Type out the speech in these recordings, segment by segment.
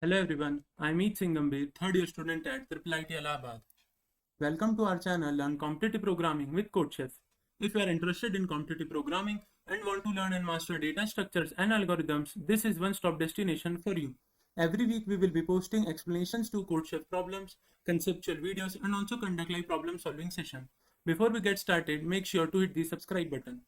Hello everyone, I'm Singh Gambhir, third year student at IIIT Allahabad. Welcome to our channel on competitive programming with CodeChef. If you are interested in competitive programming and want to learn and master data structures and algorithms, this is one-stop destination for you. Every week we will be posting explanations to CodeChef problems, conceptual videos, and also conduct live problem solving session. Before we get started, make sure to hit the subscribe button.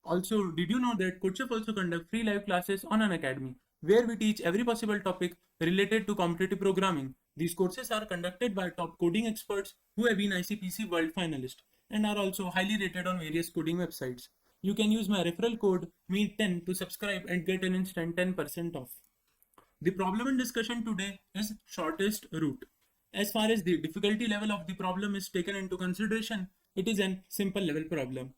Also, did you know that CodeChef also conduct free live classes on an academy where we teach every possible topic related to competitive programming? These courses are conducted by top coding experts who have been ICPC World Finalist and are also highly rated on various coding websites. You can use my referral code MEET10 to subscribe and get an instant 10% off. The problem in discussion today is shortest route. As far as the difficulty level of the problem is taken into consideration, it is a simple level problem.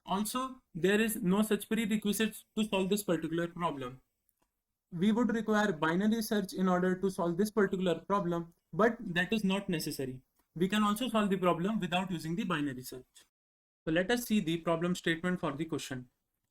Also, there is no such prerequisites to solve this particular problem. We would require binary search in order to solve this particular problem, but that is not necessary. We can also solve the problem without using the binary search. So let us see the problem statement for the question.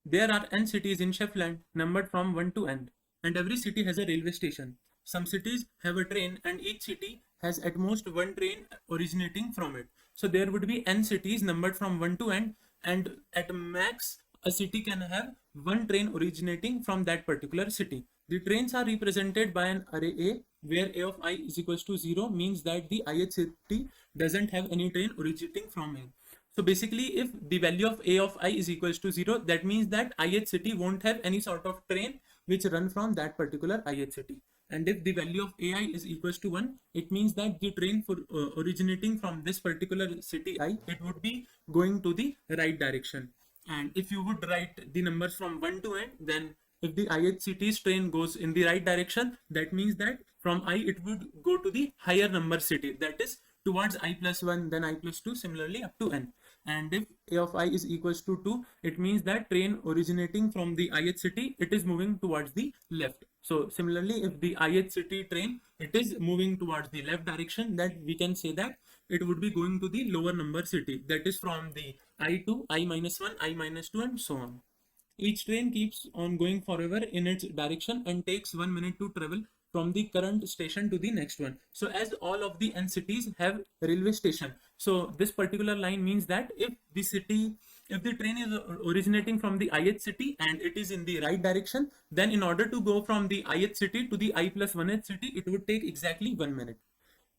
There are n cities in Sheffland numbered from 1 to n, and every city has a railway station. Some cities have a train and each city has at most one train originating from it. So there would be n cities numbered from 1 to n, and at max a city can have one train originating from that particular city. The trains are represented by an array A, where A of I is equals to 0 means that the ith city doesn't have any train originating from it. So basically, if the value of A of I is equals to 0, that means that ith city won't have any sort of train which run from that particular ith city. And if the value of AI is equals to 1, it means that the train for originating from this particular city I, it would be going to the right direction. And if you would write the numbers from 1 to n, then if the ith city's train goes in the right direction, that means that from I it would go to the higher number city, that is towards I plus 1, then I plus 2, similarly up to n. And if A of I is equals to 2, it means that train originating from the ith city, it is moving towards the left. So similarly, if the ith city train, it is moving towards the left direction, that we can say that it would be going to the lower number city, that is from the I to I minus 1, I minus 2, and so on. Each train keeps on going forever in its direction and takes 1 minute to travel from the current station to the next one. So as all of the n cities have railway station, so this particular line means that if the train is originating from the ith city and it is in the right direction, then in order to go from the ith city to the I plus 1th city, it would take exactly 1 minute.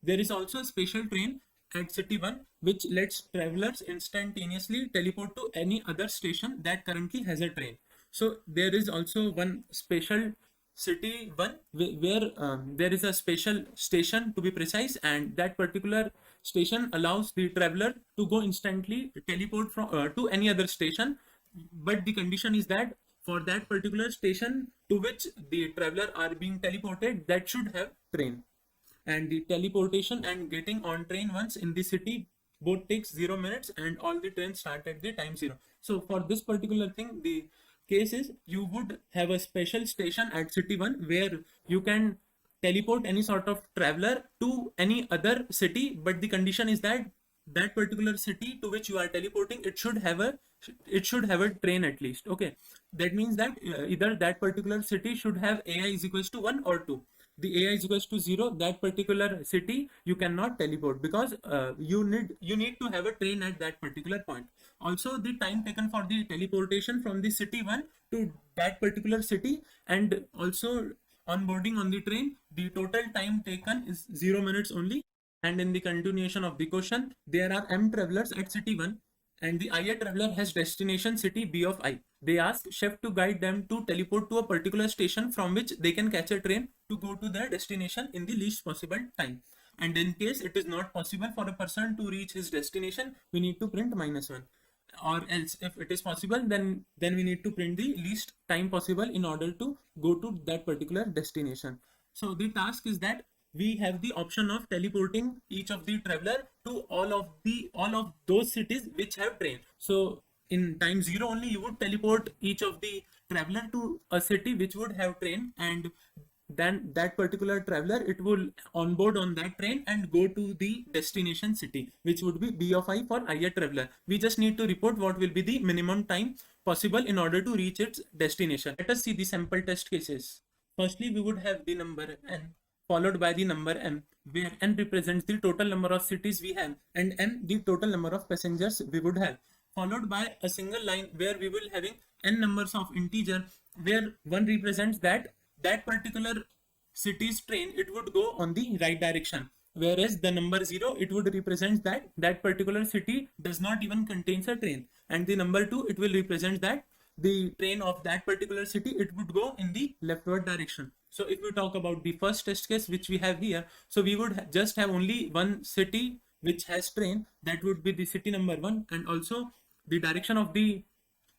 There is also a special train at City 1 which lets travelers instantaneously teleport to any other station that currently has a train. So there is also one special City 1 where there is a special station, to be precise, and that particular station allows the traveler to go instantly teleport from to any other station, but the condition is that for that particular station to which the traveler are being teleported, that should have train. And the teleportation and getting on train once in the city both takes 0 minutes, and all the trains start at the time 0. So for this particular thing, the case is you would have a special station at City 1 where you can teleport any sort of traveler to any other city, but the condition is that that particular city to which you are teleporting, it should have a train at least. Okay, that means that either that particular city should have AI is equals to 1 or 2. The AI is equals to 0, that particular city you cannot teleport, because you need to have a train at that particular point. Also, the time taken for the teleportation from the city 1 to that particular city, and also onboarding on the train, the total time taken is 0 minutes only. And in the continuation of the question, there are m travelers at City 1 and the ith traveler has destination city B of I. They ask chef to guide them to teleport to a particular station from which they can catch a train to go to their destination in the least possible time. And in case it is not possible for a person to reach his destination, we need to print -1. Or else, if it is possible, then we need to print the least time possible in order to go to that particular destination. So the task is that we have the option of teleporting each of the traveler to all of those cities which have train. So in time 0 only, you would teleport each of the traveler to a city which would have train, and then that particular traveler, it will onboard on that train and go to the destination city, which would be B of I for ith traveler. We just need to report what will be the minimum time possible in order to reach its destination. Let us see the sample test cases. Firstly, we would have the number n, followed by the number m, where n represents the total number of cities we have and m the total number of passengers we would have, followed by a single line where we will having n numbers of integer, where 1 represents that particular city's train, it would go on the right direction, whereas the number 0, it would represent that particular city does not even contains a train, and the number 2, it will represent that the train of that particular city, it would go in the leftward direction. So if we talk about the first test case which we have here, so we would just have only one city which has train, that would be the city number 1, and also the direction of the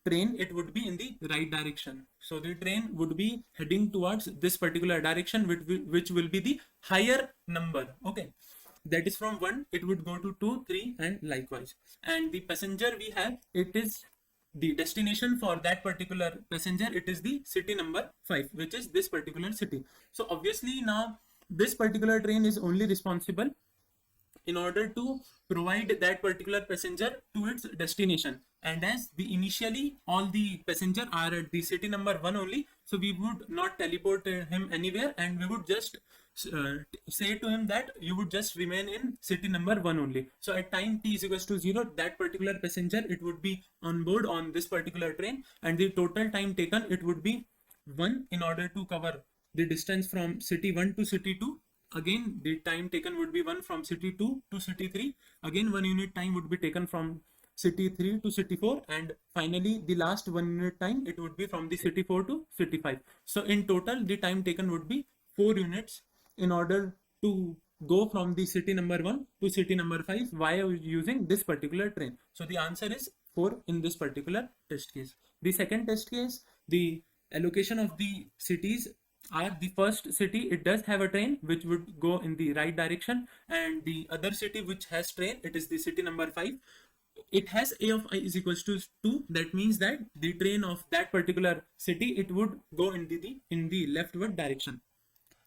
train, it would be in the right direction. So the train would be heading towards this particular direction, which will be the higher number. Okay, that is from 1, it would go to 2, 3, and likewise. And the passenger we have, it is the destination for that particular passenger, it is the city number 5, which is this particular city. So obviously now this particular train is only responsible in order to provide that particular passenger to its destination, and as the initially all the passenger are at the city number 1 only, so we would not teleport him anywhere, and we would just say to him that you would just remain in city number 1 only. So at time t is equals to 0, that particular passenger, it would be on board on this particular train, and the total time taken, it would be 1 in order to cover the distance from city 1 to city 2. Again, the time taken would be 1 from city 2 to city 3. Again, 1 unit time would be taken from city 3 to city 4. And finally, the last 1 unit time, it would be from the city 4 to city 5. So in total, the time taken would be 4 units in order to go from the city number 1 to city number 5 via using this particular train. So the answer is 4 in this particular test case. The second test case, the allocation of the cities are the first city, it does have a train which would go in the right direction, and the other city which has train, it is the city number 5. It has a of I is equals to 2. That means that the train of that particular city, it would go in the leftward direction.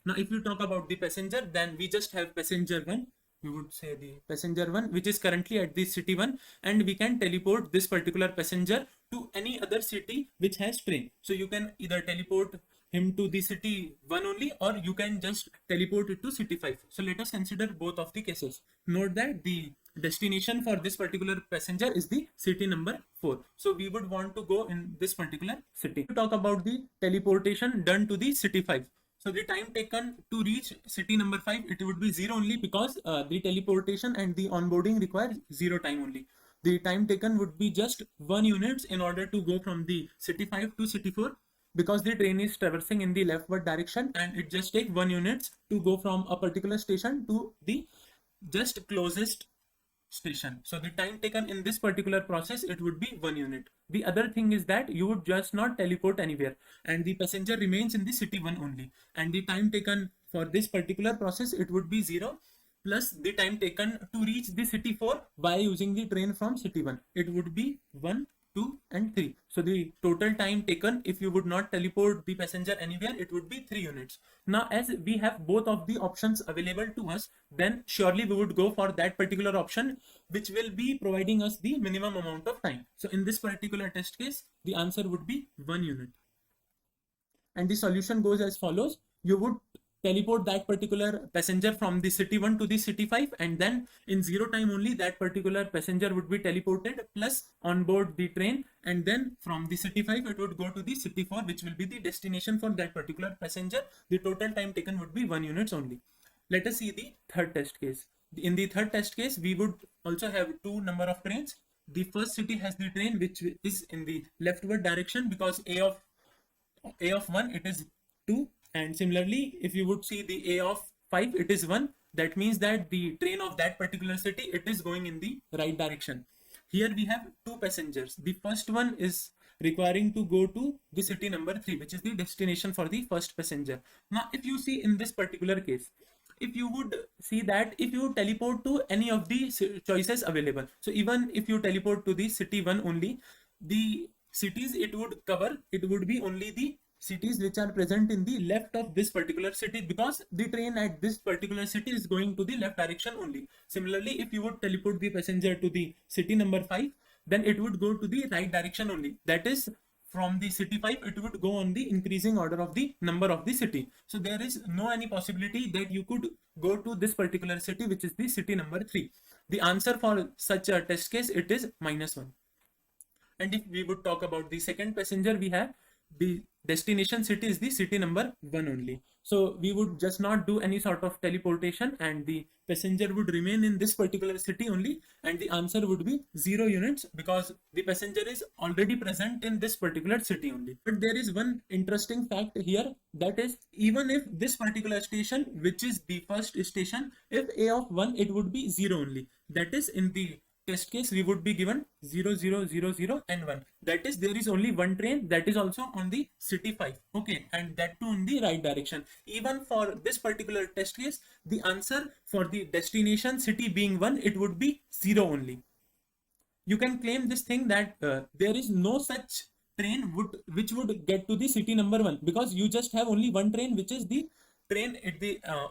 Now if you talk about the passenger, then we just have passenger 1. We would say the passenger 1, which is currently at the city 1, and we can teleport this particular passenger to any other city which has train. So you can either teleport him to the city 1 only, or you can just teleport it to city 5. So let us consider both of the cases. Note that the destination for this particular passenger is the city number 4. So we would want to go in this particular city. To talk about the teleportation done to the city 5. So the time taken to reach city number 5, it would be 0 only, because the teleportation and the onboarding requires 0 time only. The time taken would be just 1 units in order to go from the city 5 to city 4, because the train is traversing in the leftward direction, and it just takes 1 units to go from a particular station to the just closest station. So the time taken in this particular process, it would be 1 unit. The other thing is that you would just not teleport anywhere, and the passenger remains in the city 1 only, and the time taken for this particular process, it would be 0, plus the time taken to reach the city 4 by using the train from city 1, it would be 1, 2, and 3. So the total time taken, if you would not teleport the passenger anywhere, it would be 3 units. Now as we have both of the options available to us, then surely we would go for that particular option which will be providing us the minimum amount of time. So in this particular test case, the answer would be 1 unit. And the solution goes as follows. You would teleport that particular passenger from the city 1 to the city 5, and then in 0 time only that particular passenger would be teleported plus on board the train, and then from the city 5 it would go to the city 4, which will be the destination for that particular passenger. The total time taken would be 1 units only. Let us see the third test case. In the third test case, we would also have 2 number of trains. The first city has the train which is in the leftward direction, because a of 1, it is 2. And similarly, if you would see the a of 5, it is 1. That means that the train of that particular city, it is going in the right direction. Here we have 2 passengers. The first one is requiring to go to the city number 3, which is the destination for the first passenger. Now, if you see in this particular case, if you would see that if you teleport to any of the choices available, so even if you teleport to the city 1 only, the cities it would cover, it would be only the cities which are present in the left of this particular city, because the train at this particular city is going to the left direction only. Similarly, if you would teleport the passenger to the city number 5, then it would go to the right direction only. That is from the city 5, it would go on the increasing order of the number of the city. So there is no any possibility that you could go to this particular city, which is the city number 3. The answer for such a test case, it is -1. And if we would talk about the second passenger, we have the destination city is the city number 1 only. So we would just not do any sort of teleportation, and the passenger would remain in this particular city only, and the answer would be 0 units because the passenger is already present in this particular city only. But there is one interesting fact here, that is, even if this particular station, which is the first station, if A of 1, it would be 0 only. That is, in the test case, we would be given 0, 0, 0, 0 and 1. That is, there is only one train that is also on the city 5. Okay, and that too in the right direction. Even for this particular test case, the answer for the destination city being 1, it would be 0 only. You can claim this thing that there is no such train which would get to the city number 1, because you just have only one train, which is the train at the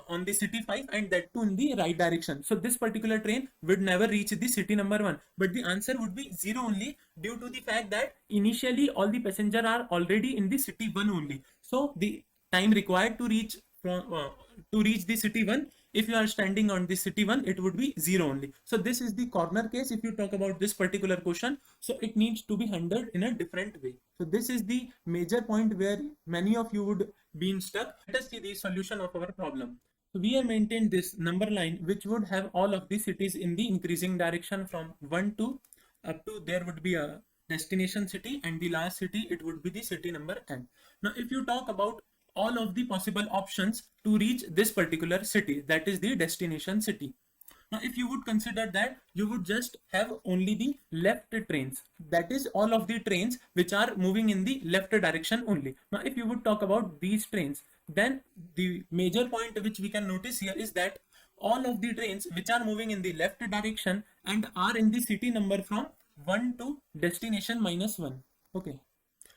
on the city 5, and that too in the right direction. So this particular train would never reach the city number 1, but the answer would be 0 only, due to the fact that initially all the passengers are already in the city 1 only. So the time required to reach the city 1, if you are standing on the city 1, it would be 0 only. So this is the corner case if you talk about this particular question. So it needs to be handled in a different way. So this is the major point where many of you would be stuck. Let us see the solution of our problem. So we have maintained this number line which would have all of the cities in the increasing direction from 1 to up to there would be a destination city, and the last city, it would be the city number n. Now if you talk about all of the possible options to reach this particular city, that is the destination city. Now if you would consider that, you would just have only the left trains, that is all of the trains which are moving in the left direction only. Now if you would talk about these trains, then the major point which we can notice here is that all of the trains which are moving in the left direction and are in the city number from 1 to destination -1. Okay.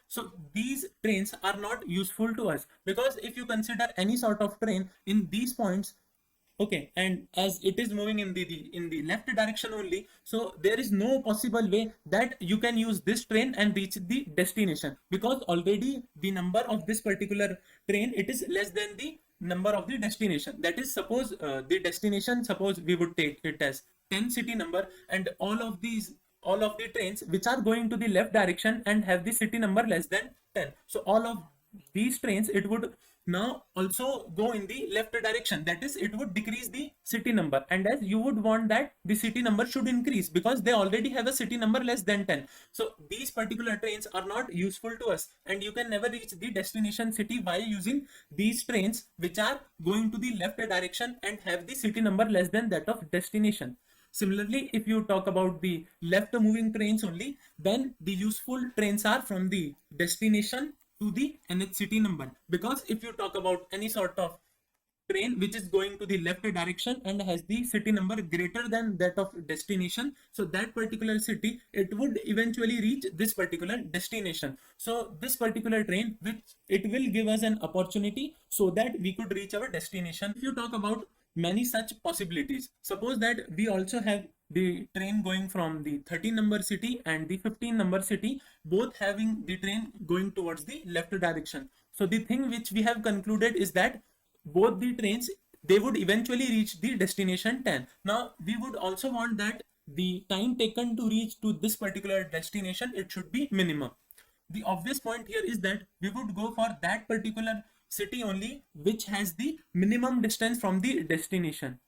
So these trains are not useful to us, because if you consider any sort of train in these points, okay, and as it is moving in the left direction only, so there is no possible way that you can use this train and reach the destination, because already the number of this particular train, it is less than the number of the destination. That is, suppose the destination, suppose we would take it as 10 city number, and all of the trains which are going to the left direction and have the city number less than 10. So all of these trains, it would now also go in the left direction. That is, it would decrease the city number, and as you would want that the city number should increase, because they already have a city number less than 10. So these particular trains are not useful to us, and you can never reach the destination city while using these trains which are going to the left direction and have the city number less than that of destination. Similarly, if you talk about the left moving trains only, then the useful trains are from the destination to the nth city number, because if you talk about any sort of train which is going to the left direction and has the city number greater than that of destination, so that particular city, it would eventually reach this particular destination. So this particular train, which it will give us an opportunity so that we could reach our destination. If you talk about many such possibilities, suppose that we also have the train going from the 13 number city and the 15 number city, both having the train going towards the left direction. So the thing which we have concluded is that both the trains, they would eventually reach the destination 10. Now we would also want that the time taken to reach to this particular destination, it should be minimum. The obvious point here is that we would go for that particular city only which has the minimum distance from the destination.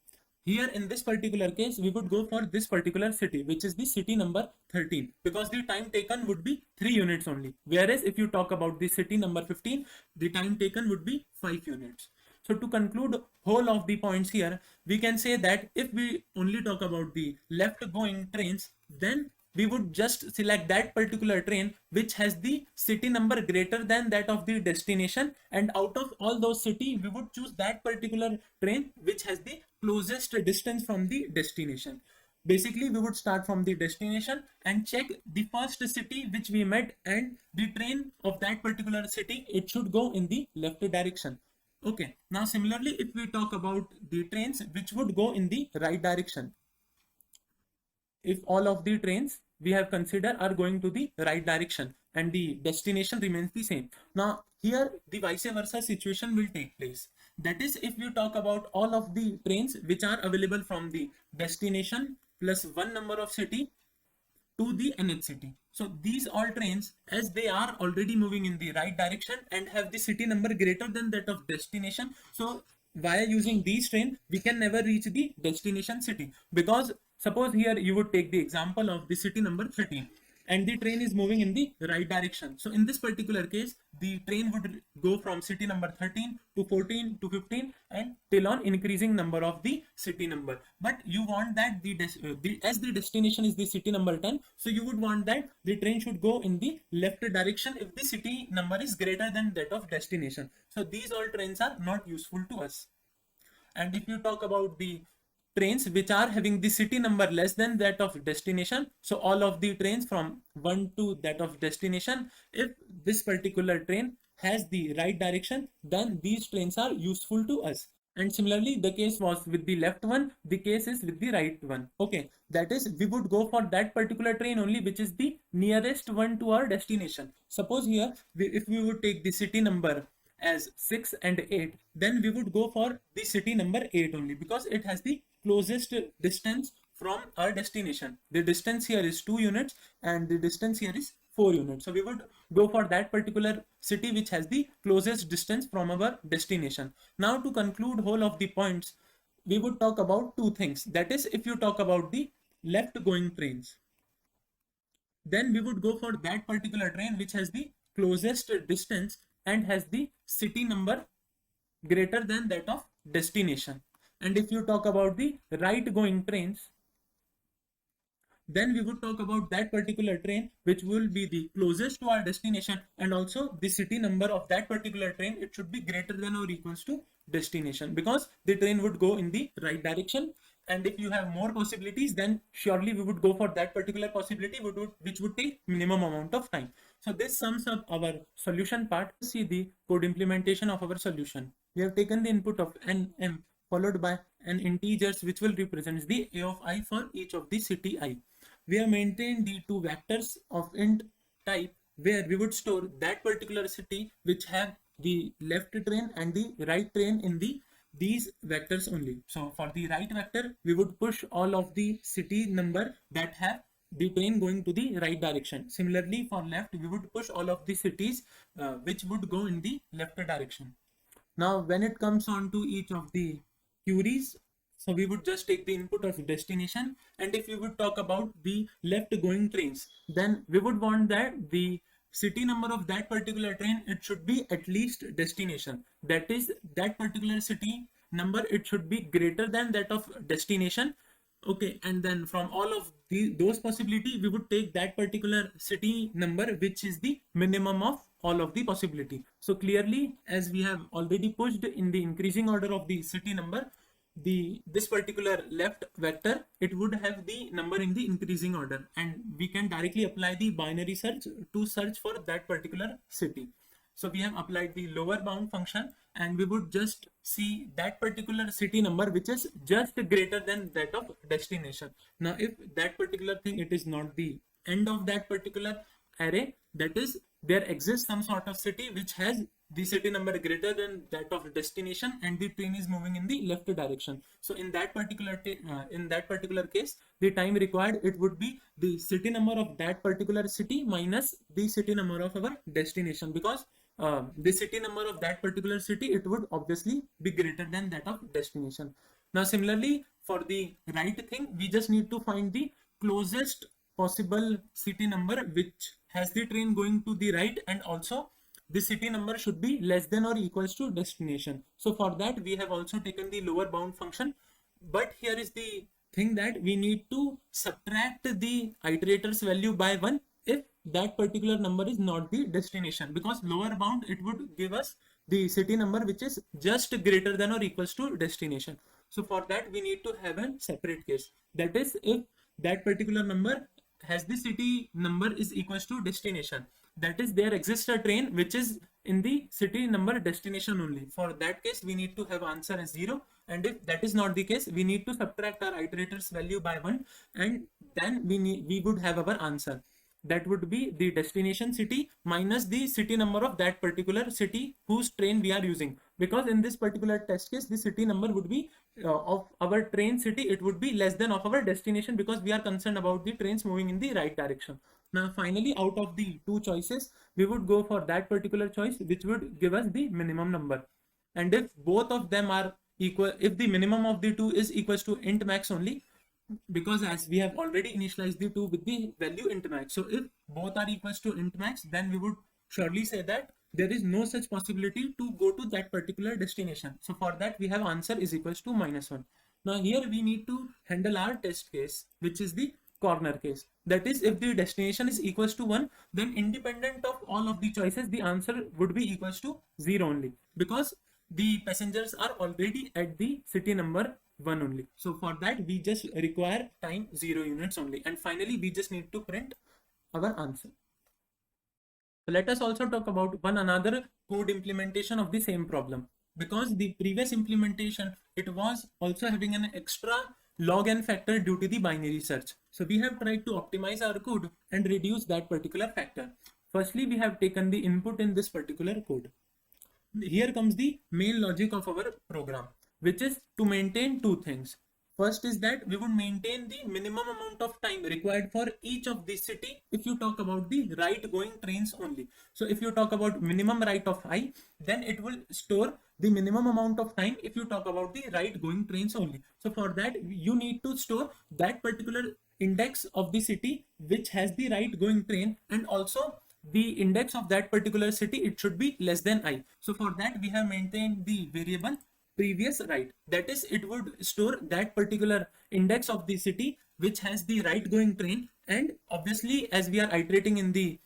Here in this particular case, we would go for this particular city, which is the city number 13, because the time taken would be 3 units only. Whereas if you talk about the city number 15, the time taken would be 5 units. So to conclude whole of the points here, we can say that if we only talk about the left going trains, then we would just select that particular train which has the city number greater than that of the destination, and out of all those city, we would choose that particular train which has the closest distance from the destination. Basically, we would start from the destination and check the first city which we met, and the train of that particular city, it should go in the left direction. Okay, now similarly, if we talk about the trains which would go in the right direction, if all of the trains we have considered are going to the right direction, and the destination remains the same. Now here the vice versa situation will take place. That is, if you talk about all of the trains which are available from the destination plus one number of city to the nth city. So these all trains, as they are already moving in the right direction and have the city number greater than that of destination, so via using these trains we can never reach the destination city, because suppose here you would take the example of the city number 13 and the train is moving in the right direction. So in this particular case, the train would go from city number 13 to 14 to 15 and till on increasing number of the city number. But you want that as the destination is the city number 10, so you would want that the train should go in the left direction if the city number is greater than that of destination. So these all trains are not useful to us. And if you talk about the trains which are having the city number less than that of destination, so all of the trains from 1 to that of destination, if this particular train has the right direction, then these trains are useful to us. And similarly, the case was with the left one, the case is with the right one. Okay, that is, we would go for that particular train only which is the nearest one to our destination. Suppose here, if we would take the city number as 6 and 8, then we would go for the city number 8 only, because it has the closest distance from our destination. The distance here is 2 units and the distance here is 4 units. So we would go for that particular city which has the closest distance from our destination. Now to conclude whole of the points, we would talk about two things. That is, if you talk about the left going trains, then we would go for that particular train which has the closest distance and has the city number greater than that of destination. And if you talk about the right going trains, then we would talk about that particular train which will be the closest to our destination, and also the city number of that particular train, it should be greater than or equals to destination, because the train would go in the right direction. And if you have more possibilities, then surely we would go for that particular possibility which would take minimum amount of time. So this sums up our solution part. See the code implementation of our solution. We have taken the input of n m followed by an integers which will represent the a of I for each of the city I. We have maintained the two vectors of int type where we would store that particular city which have the left train and the right train in these vectors only. So for the right vector, we would push all of the city number that have the train going to the right direction. Similarly, for left, we would push all of the cities which would go in the left direction. Now, when it comes on to each of the queries, so we would just take the input of destination, and if we would talk about the left going trains, then we would want that the city number of that particular train, it should be at least destination. That is, that particular city number, it should be greater than that of destination. Okay, and then from all of those possibility, we would take that particular city number which is the minimum of all of the possibility. So clearly, as we have already pushed in the increasing order of the city number, this particular left vector, it would have the number in the increasing order, and we can directly apply the binary search to search for that particular city. So we have applied the lower bound function, and we would just see that particular city number which is just greater than that of destination. Now if that particular thing, it is not the end of that particular array, that is, there exists some sort of city which has the city number greater than that of destination and the train is moving in the left direction. So in that particular case, the time required, it would be the city number of that particular city minus the city number of our destination, because the city number of that particular city, it would obviously be greater than that of destination. Now similarly, for the right thing, we just need to find the closest possible city number which has the train going to the right, and also the city number should be less than or equals to destination. So for that, we have also taken the lower bound function, but here is the thing that we need to subtract the iterator's value by 1 if that particular number is not the destination, because lower bound, it would give us the city number which is just greater than or equals to destination. So for that, we need to have a separate case. That is, if that particular number has the city number is equals to destination, that is, there exists a train which is in the city number destination only. For that case, we need to have answer as 0, and if that is not the case, we need to subtract our iterator's value by 1, and then we would have our answer. that would be the destination city minus the city number of that particular city whose train we are using. Because in this particular test case, the city number would be of our train city, it would be less than of our destination, because we are concerned about the trains moving in the right direction. Now finally, out of the two choices, we would go for that particular choice which would give us the minimum number. And if both of them are equal, if the minimum of the two is equals to int max only, because as we have already initialized the two with the value int max, so if both are equals to int max, then we would surely say that there is no such possibility to go to that particular destination. So for that, we have answer is equals to -1. Now here we need to handle our test case, which is the corner case. That is, if the destination is equals to 1, then independent of all of the choices, the answer would be equals to 0 only, because the passengers are already at the city number 1 only. So for that, we just require time 0 units only. And finally, we just need to print our answer. So let us also talk about one another code implementation of the same problem. Because the previous implementation, it was also having an extra log n factor due to the binary search. So we have tried to optimize our code and reduce that particular factor. Firstly, we have taken the input in this particular code. Here comes the main logic of our program, which is to maintain two things. First is that we would maintain the minimum amount of time required for each of the city if you talk about the right going trains only. So if you talk about minimum right of I, then it will store the minimum amount of time if you talk about the right going trains only. So for that, you need to store that particular index of the city which has the right going train, and also the index of that particular city, it should be less than I. So for that, we have maintained the variable previous right. That is, it would store that particular index of the city which has the right going train, and obviously as we are iterating in the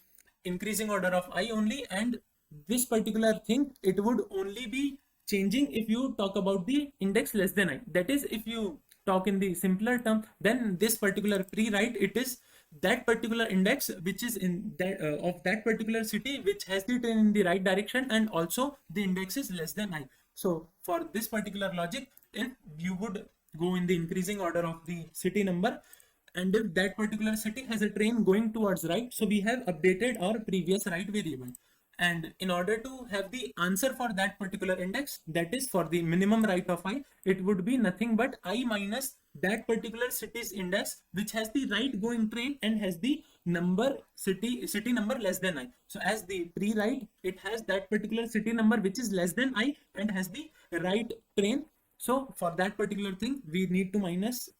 increasing order of I only, and this particular thing, it would only be changing if you talk about the index less than I. That is, if you talk in the simpler term, then this particular pre-write, it is that particular index which is in that of that particular city which has the train in the right direction, and also the index is less than I. So for this particular logic, if you would go in the increasing order of the city number, and if that particular city has a train going towards right, so we have updated our previous right variable. And in order to have the answer for that particular index, that is for the minimum right of I, it would be nothing but I minus that particular city's index which has the right going train and has the number city number less than I. So as the pre-write, it has that particular city number which is less than I and has the right train. So for that particular thing, we need to minus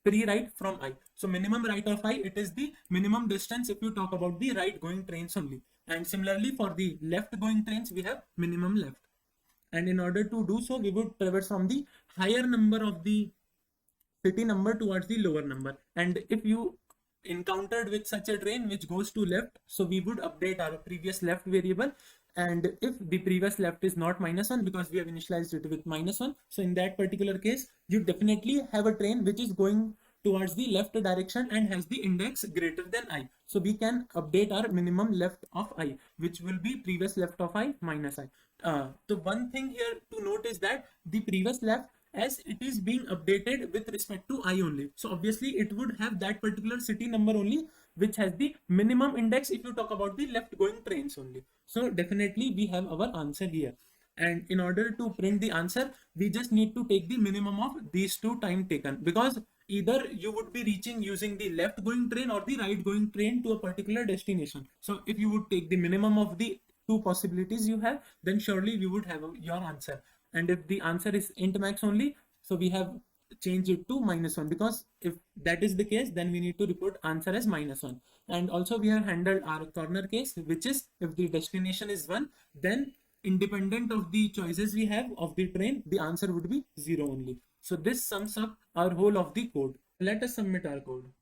pre-write from I. So minimum right of I, it is the minimum distance if you talk about the right going trains only. And similarly for the left going trains, we have minimum left. And in order to do so, we would traverse from the higher number of the city number towards the lower number. And if you encountered with such a train which goes to left, so we would update our previous left variable. And if the previous left is not -1, because we have initialized it with -1, so in that particular case, you definitely have a train which is going towards the left direction and has the index greater than I. So we can update our minimum left of I, which will be previous left of I minus I. The one thing here to note is that the previous left, as it is being updated with respect to I only, so obviously it would have that particular city number only which has the minimum index if you talk about the left going trains only. So definitely we have our answer here. And in order to print the answer, we just need to take the minimum of these two time taken, because either you would be reaching using the left going train or the right going train to a particular destination. So if you would take the minimum of the two possibilities you have, then surely we would have your answer. And if the answer is int max only, so we have changed it to -1, because if that is the case, then we need to report answer as -1. And also we have handled our corner case, which is if the destination is 1, then independent of the choices we have of the train, the answer would be 0 only. So this sums up our whole of the code. Let us submit our code.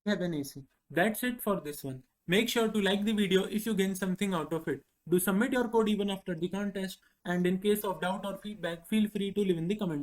We have an AC. That's it for this one. Make sure to like the video if you gain something out of it. Do submit your code even after the contest, and in case of doubt or feedback, feel free to leave in the comments below.